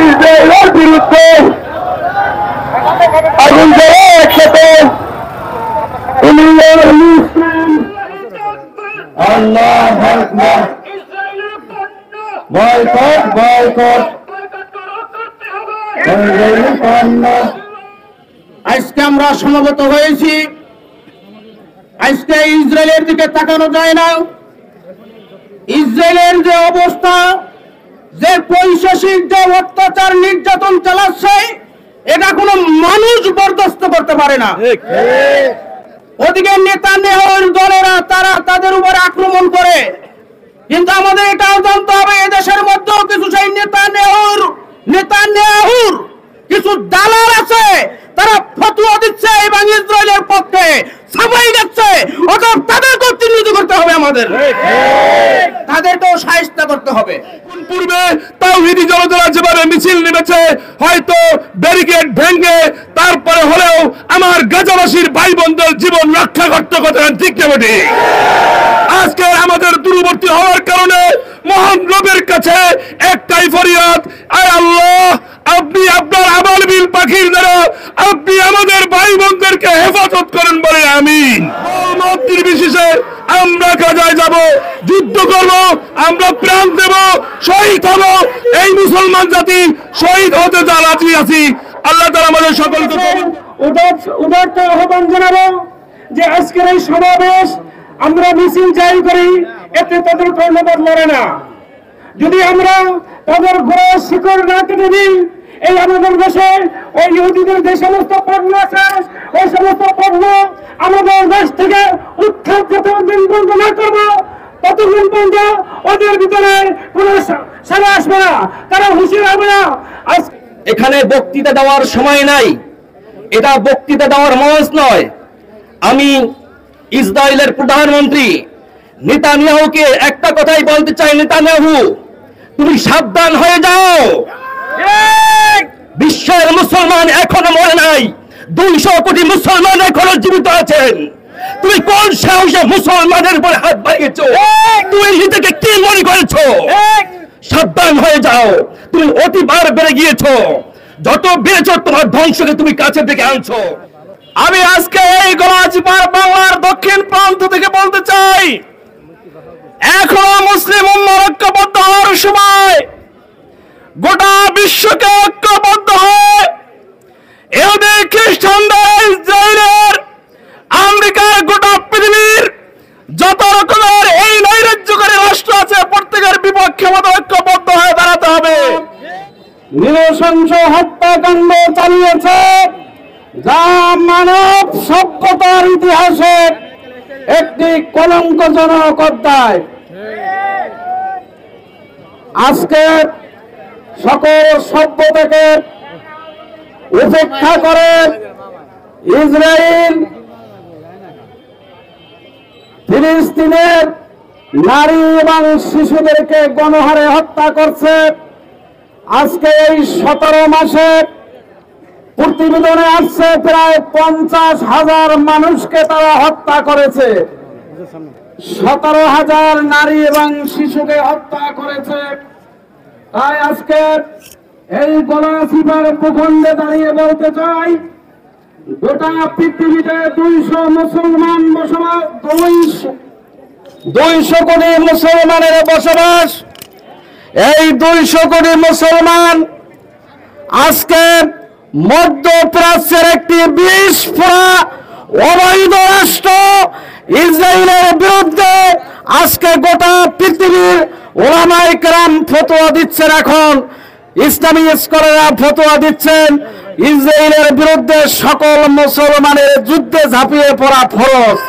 ইসরায়েলের বিরুদ্ধে আগুন জ্বালা একসাথে আল্লাহু আকবার। বয়কট বয়কট আজকে আমরা সমবেত হয়েছি। আজকে ইসরায়েলের দিকে তাকানো যায় না। ইসরায়েলের যে অবস্থা, যে পৈশাচিক যে অত্যাচার নির্যাতন চালাচ্ছে, এটা কোনো মানুষ বরদাস্ত করতে পারে না। ওদিকে নেতানিয়াহুর দলেরা তারা তাদের উপর আক্রমণ করে, কিন্তু আমাদের এটাও জানতে হবে এদেশের মধ্যেও কিছু সেই নেতানিয়াহুর কিছু দালাল আছে, তারা ফতোয়া দিচ্ছে এবং ইসরায়েলের পক্ষে সাফাই দিচ্ছে। অতএব তাদেরকেও চিহ্নিত করতে হবে, আমাদের তাদেরকেও শায়েস্তা করতে হবে। পূর্বে তাওহীদি জনতারা যেভাবে মিছিল নেমেছে, হয়তো ব্যারিকেড ভেঙে তারপরে হলেও আমার গাজাবাসীর ভাই বোনদের জীবন রক্ষা করতে কথা ঠিক না বটে। আজকে আমাদের দূরবর্তী হওয়ার কারণে মহান রবের কাছে একটাই ফরিয়াদ, আয় আল্লাহ, আপনি আপনার আবাল বিল পাখির দ্বারা আপনি আমাদের ভাই বোনদেরকে হেফাজত করেন বলে আমিন। মত নির্বিশেষে আমরা গাজায় যাব, যুদ্ধ করব, আমরা প্রাণ দেব, শহীদ হব। এই মুসলমান জাতি শহীদ হতে যা রাজি আছি। আল্লাহ তাআলা আমাদের সকলকে উদারত আহ্বান জানাবো যে আজকের এই সমাবেশ আমরা মিছিল জারি করি, এতে তাদের কর্ণপাত লড়ে না। যদি আমরা তাদের গোড়ার শিকড় না কেটে দিই, এই আমাদের দেশে ওই ইহুদিদের যে সমস্ত পণ্য আছে, ওই সমস্ত পণ্য আমাদের দেশ থেকে উৎখাত যতদিন পর্যন্ত না করবো, ততদিন পর্যন্ত ওদের ভিতরে কোন সারা আসবে না, তারা হুঁশিয়ার হবে না। এখানে বক্তৃতা দেওয়ার সময় নাই, এটা বক্তৃতা দেওয়ার মঞ্চ নয়। আমি ইসরায়েলের প্রধানমন্ত্রী নেতানিয়াহুকে একটা কথাই বলতে চাই, নেতানিয়াহু, তুমি সাবধান হয়ে যাও। বিশ্বের মুসলমান এখনো মরে নাই, 200 কোটি মুসলমান এখনো জীবিত আছেন। তুমি কোন সাহসে মুসলমানের উপর হাত বাড়িয়েছো? তুমি নিজেকে কি মনে করেছো? সাবধান হয়ে যাও, তুমি অতিবার বেড়ে গিয়েছো। যত বেড়েছো তোমার ধ্বংসকে তুমি কাছে থেকে আনছো। আমি আজকে এই গলাচিপাড়া বাংলার দক্ষিণ প্রান্ত থেকে বলতে চাই, এখনো মুসলিম উম্মাহ ঐক্যবদ্ধ হওয়ার সময়, গোটা বিশ্বকে ঐক্যবদ্ধ হয়ে ইহুদি খ্রিস্টানরা, ইসরায়েলের, আমেরিকার, গোটা পৃথিবীর যত রকমের এই নৈরাজ্যকারী রাষ্ট্র আছে, প্রত্যেকের বিপক্ষে মতো ঐক্যবদ্ধ হয়ে দাঁড়াতে হবে। নৃশংস হত্যাকাণ্ড চালিয়েছে, যা মানব সভ্যতার ইতিহাসে একটি কলঙ্কজনক অধ্যায়। আজকে সকল সভ্যতাকে উপেক্ষা করে ইসরায়েল ফিলিস্তিনের নারী এবং শিশুদেরকে গণহারে হত্যা করছে। আজকে এই 17 মাসে প্রতিবেদনে আসছে প্রায় 50,000 মানুষকে তারা হত্যা করেছে, 17,000 নারী এবং শিশুকে হত্যা করেছে। তাই আজকে এই গলাচিপার ভূখণ্ডে দাঁড়িয়ে বলতে চাই, গোটা পৃথিবীতে 200 মুসলমান বসবাস, 200 কোটি মুসলমানের বসবাস। এই 200 কোটি মুসলমান আজকে মধ্যপ্রাচ্যের একটি বিস্ফোরা অবৈধ রাষ্ট্র ইসরায়েলের বিরুদ্ধে আজকে গোটা পৃথিবীর ওলামায়ে কেরাম ফতোয়া দিচ্ছেন। এখন ইসলামী স্কলাররা ফতোয়া দিচ্ছেন ইসরায়েলের বিরুদ্ধে সকল মুসলমানের যুদ্ধে ঝাঁপিয়ে পড়া ফরজ।